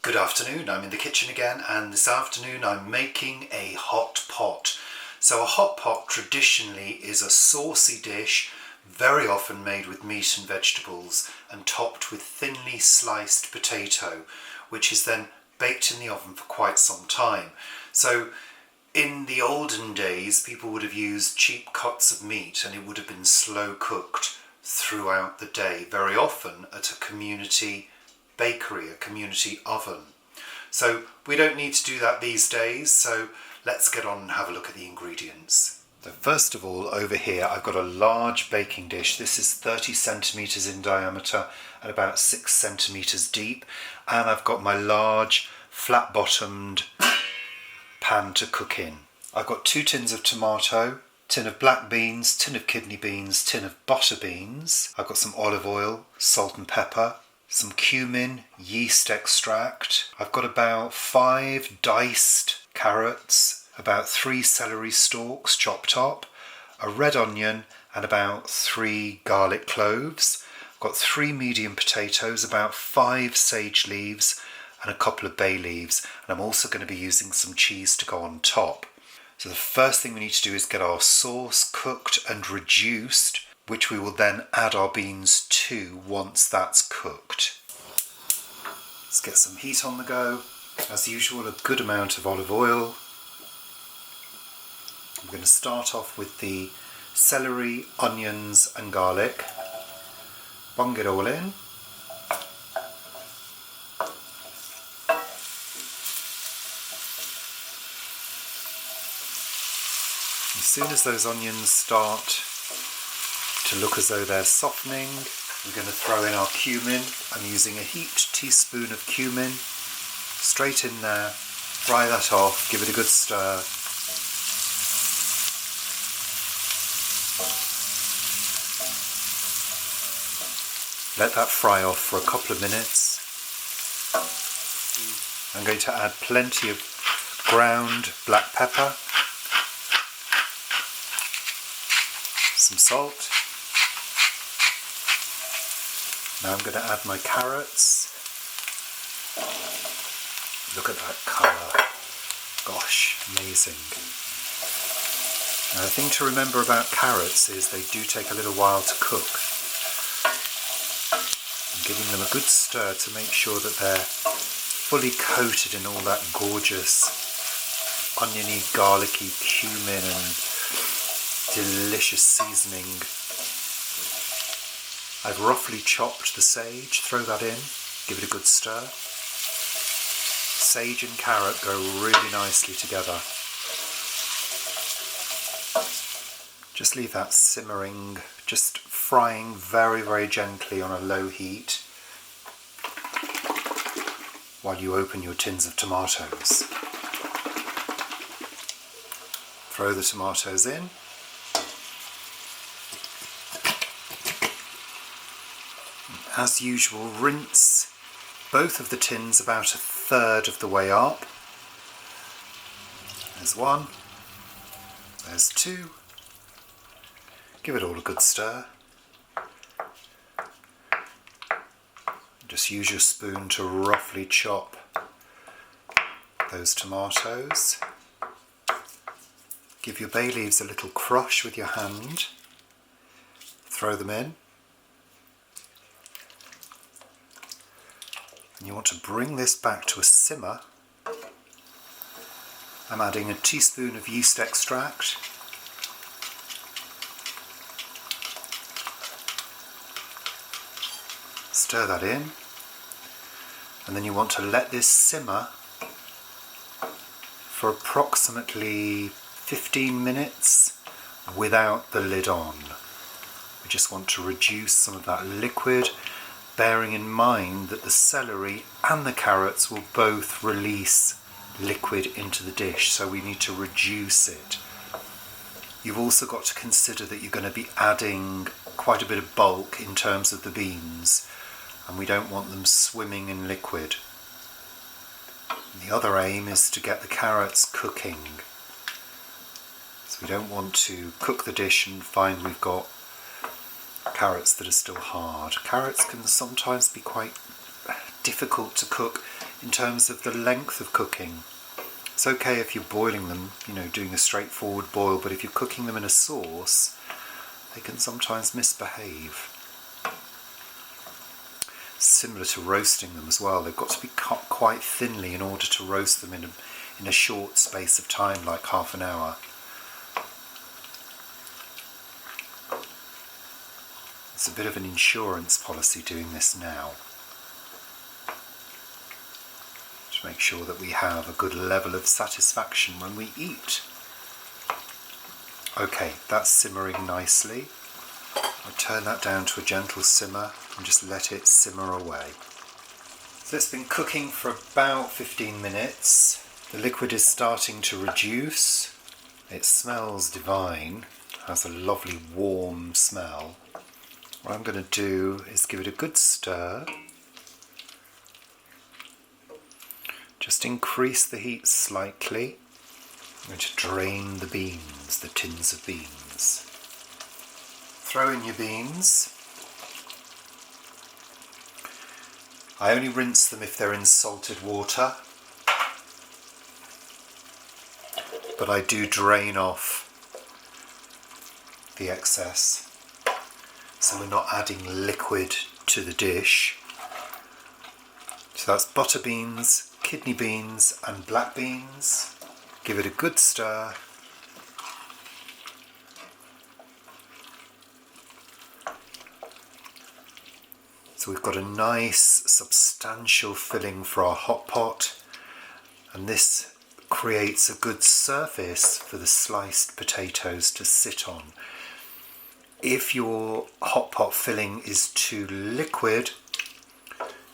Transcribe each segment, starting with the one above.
Good afternoon, I'm in the kitchen again, and this afternoon I'm making a hot pot. So a hot pot traditionally is a saucy dish, very often made with meat and vegetables and topped with thinly sliced potato, which is then baked in the oven for quite some time. So in the olden days people would have used cheap cuts of meat and it would have been slow cooked throughout the day, very often at a community bakery, a community oven. So we don't need to do that these days, so let's get on and have a look at the ingredients. So first of all, over here I've got a large baking dish. This is 30 centimetres in diameter and about 6 centimetres deep, and I've got my large flat bottomed pan to cook in. I've got 2 tins of tomato, tin of black beans, tin of kidney beans, tin of butter beans. I've got some olive oil, salt and pepper, some cumin, yeast extract. I've got about 5 diced carrots, about 3 celery stalks chopped up, a red onion and about 3 garlic cloves. I've got 3 medium potatoes, about 5 sage leaves and a couple of bay leaves, and I'm also going to be using some cheese to go on top. So the first thing we need to do is get our sauce cooked and reduced, which we will then add our beans to once that's cooked. Let's get some heat on the go. As usual, a good amount of olive oil. I'm going to start off with the celery, onions and garlic. Bung it all in. As soon as those onions start to look as though they're softening, we're going to throw in our cumin. I'm using a heaped teaspoon of cumin. Straight in there, fry that off, give it a good stir. Let that fry off for a couple of minutes. I'm going to add plenty of ground black pepper, some salt. Now I'm going to add my carrots. Look at that colour. Gosh, amazing. Now the thing to remember about carrots is they do take a little while to cook. I'm giving them a good stir to make sure that they're fully coated in all that gorgeous oniony, garlicky cumin and delicious seasoning. I've roughly chopped the sage, throw that in, give it a good stir. Sage and carrot go really nicely together. Just leave that simmering, just frying very, very gently on a low heat while you open your tins of tomatoes. Throw the tomatoes in. As usual, rinse both of the tins about 1/3 of the way up. There's 1, there's 2. Give it all a good stir. Just use your spoon to roughly chop those tomatoes. Give your bay leaves a little crush with your hand. Throw them in. And you want to bring this back to a simmer. I'm adding a teaspoon of yeast extract. Stir that in. And then you want to let this simmer for approximately 15 minutes without the lid on. We just want to reduce some of that liquid, bearing in mind that the celery and the carrots will both release liquid into the dish, so we need to reduce it. You've also got to consider that you're going to be adding quite a bit of bulk in terms of the beans, and we don't want them swimming in liquid. And the other aim is to get the carrots cooking. So we don't want to cook the dish and find we've got carrots that are still hard. Carrots can sometimes be quite difficult to cook in terms of the length of cooking. It's okay if you're boiling them, doing a straightforward boil, but if you're cooking them in a sauce, they can sometimes misbehave. Similar to roasting them as well, they've got to be cut quite thinly in order to roast them in a short space of time, like half an hour. It's a bit of an insurance policy doing this now, to make sure that we have a good level of satisfaction when we eat. Okay, that's simmering nicely. I'll turn that down to a gentle simmer and just let it simmer away. So it's been cooking for about 15 minutes. The liquid is starting to reduce. It smells divine, has a lovely warm smell. What I'm going to do is give it a good stir. Just increase the heat slightly. I'm going to drain the beans, the tins of beans. Throw in your beans. I only rinse them if they're in salted water, but I do drain off the excess, so we're not adding liquid to the dish. So that's butter beans, kidney beans and black beans. Give it a good stir. So we've got a nice substantial filling for our hot pot, and this creates a good surface for the sliced potatoes to sit on. If your hot pot filling is too liquid,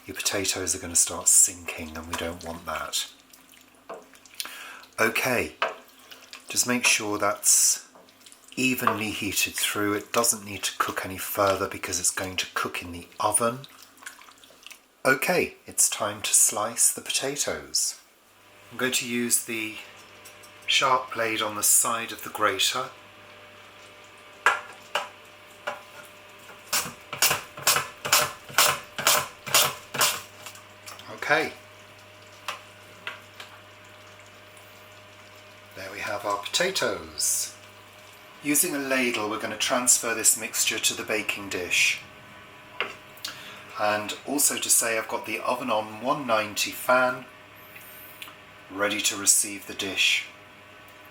your potatoes are going to start sinking, and we don't want that. Okay, just make sure that's evenly heated through. It doesn't need to cook any further because it's going to cook in the oven. Okay, it's time to slice the potatoes. I'm going to use the sharp blade on the side of the grater. Okay. There we have our potatoes. Using a ladle, we're going to transfer this mixture to the baking dish. And also to say, I've got the oven on 190 fan, ready to receive the dish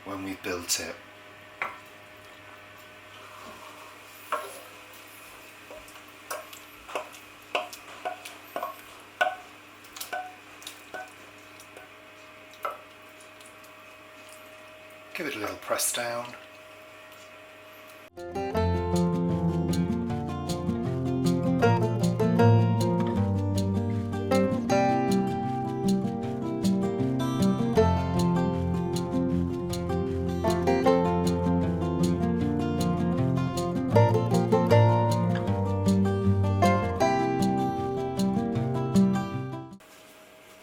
when we've built it. Give it a little press down.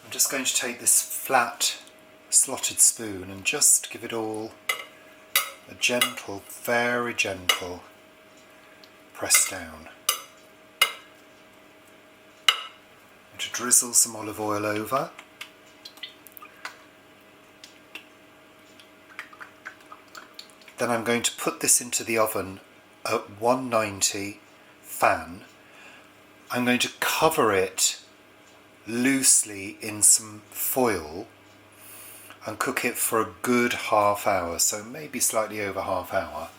I'm just going to take this flat slotted spoon and just give it all a gentle, very gentle press down. I'm going to drizzle some olive oil over. Then I'm going to put this into the oven at 190 fan. I'm going to cover it loosely in some foil and cook it for a good half hour, so maybe slightly over half hour.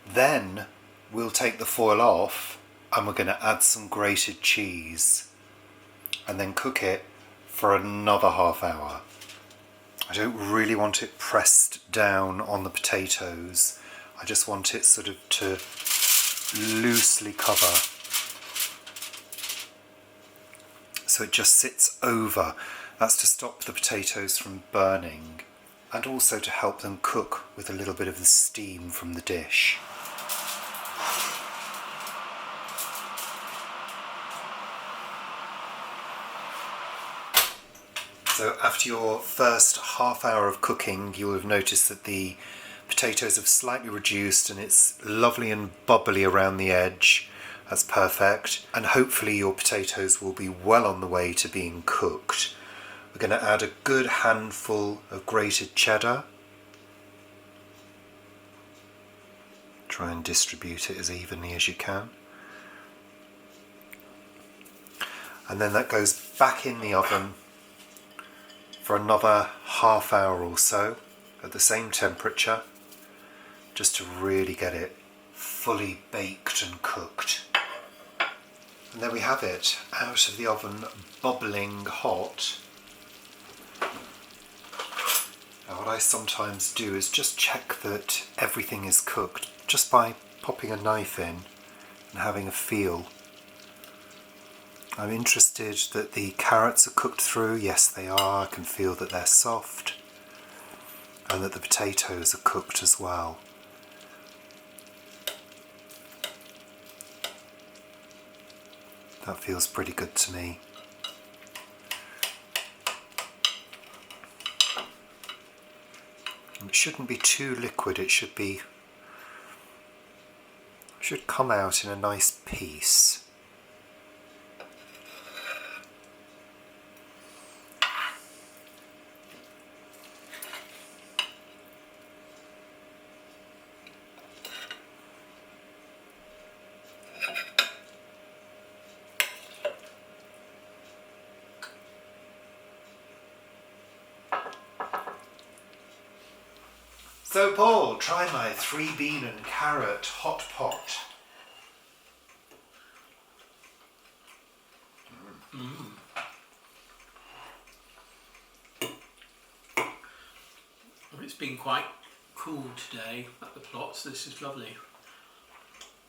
Then we'll take the foil off and we're going to add some grated cheese and then cook it for another half hour. I don't really want it pressed down on the potatoes. I just want it sort of to loosely cover, so it just sits over. That's to stop the potatoes from burning and also to help them cook with a little bit of the steam from the dish. So after your first half hour of cooking, you'll have noticed that the potatoes have slightly reduced and it's lovely and bubbly around the edge. That's perfect. And hopefully your potatoes will be well on the way to being cooked. We're going to add a good handful of grated cheddar. Try and distribute it as evenly as you can. And then that goes back in the oven for another half hour or so at the same temperature, just to really get it fully baked and cooked. And there we have it, out of the oven, bubbling hot. Now what I sometimes do is just check that everything is cooked just by popping a knife in and having a feel. I'm interested that the carrots are cooked through. Yes, they are. I can feel that they're soft, and that the potatoes are cooked as well. That feels pretty good to me. It shouldn't be too liquid. It should come out in a nice piece. So Paul, try my 3-bean and carrot hot pot. It's been quite cool today at the plot, so this is lovely.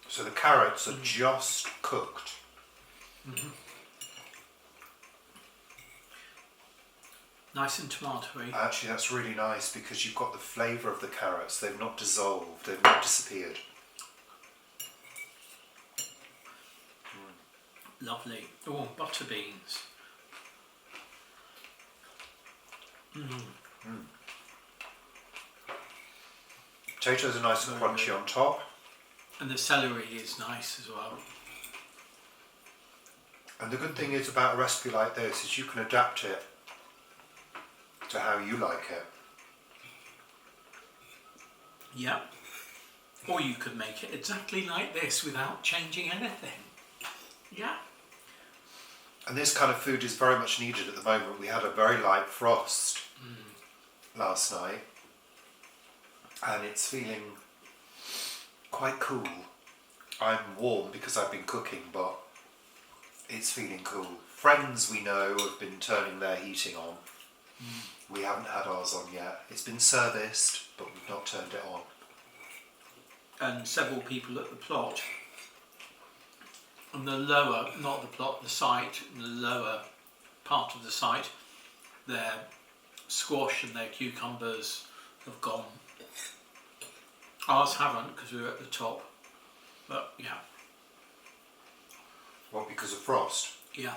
So the carrots are just cooked. Nice and tomatoey. Actually, that's really nice because you've got the flavour of the carrots. They've not dissolved, they've not disappeared. Lovely. Oh, butter beans. Potatoes are nice and crunchy on top. And the celery is nice as well. And the good thing is about a recipe like this is you can adapt it to how you like it. Yeah. Or you could make it exactly like this without changing anything. Yeah. And this kind of food is very much needed at the moment. We had a very light frost last night, and it's feeling quite cool. I'm warm because I've been cooking, but it's feeling cool. Friends we know have been turning their heating on. We haven't had ours on yet. It's been serviced, but we've not turned it on. And several people at the plot, on the lower, not the plot, the site, the lower part of the site, their squash and their cucumbers have gone. Ours haven't because we were at the top, but yeah. What, because of frost? Yeah.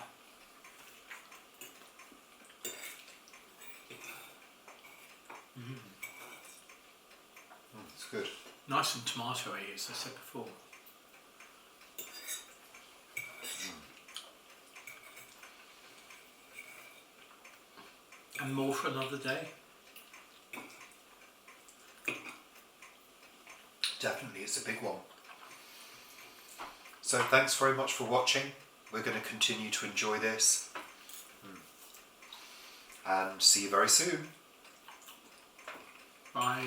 It's good. Nice and tomatoey, as I said before. And more for another day? Definitely, it's a big one. So thanks very much for watching. We're going to continue to enjoy this. And see you very soon. Bye.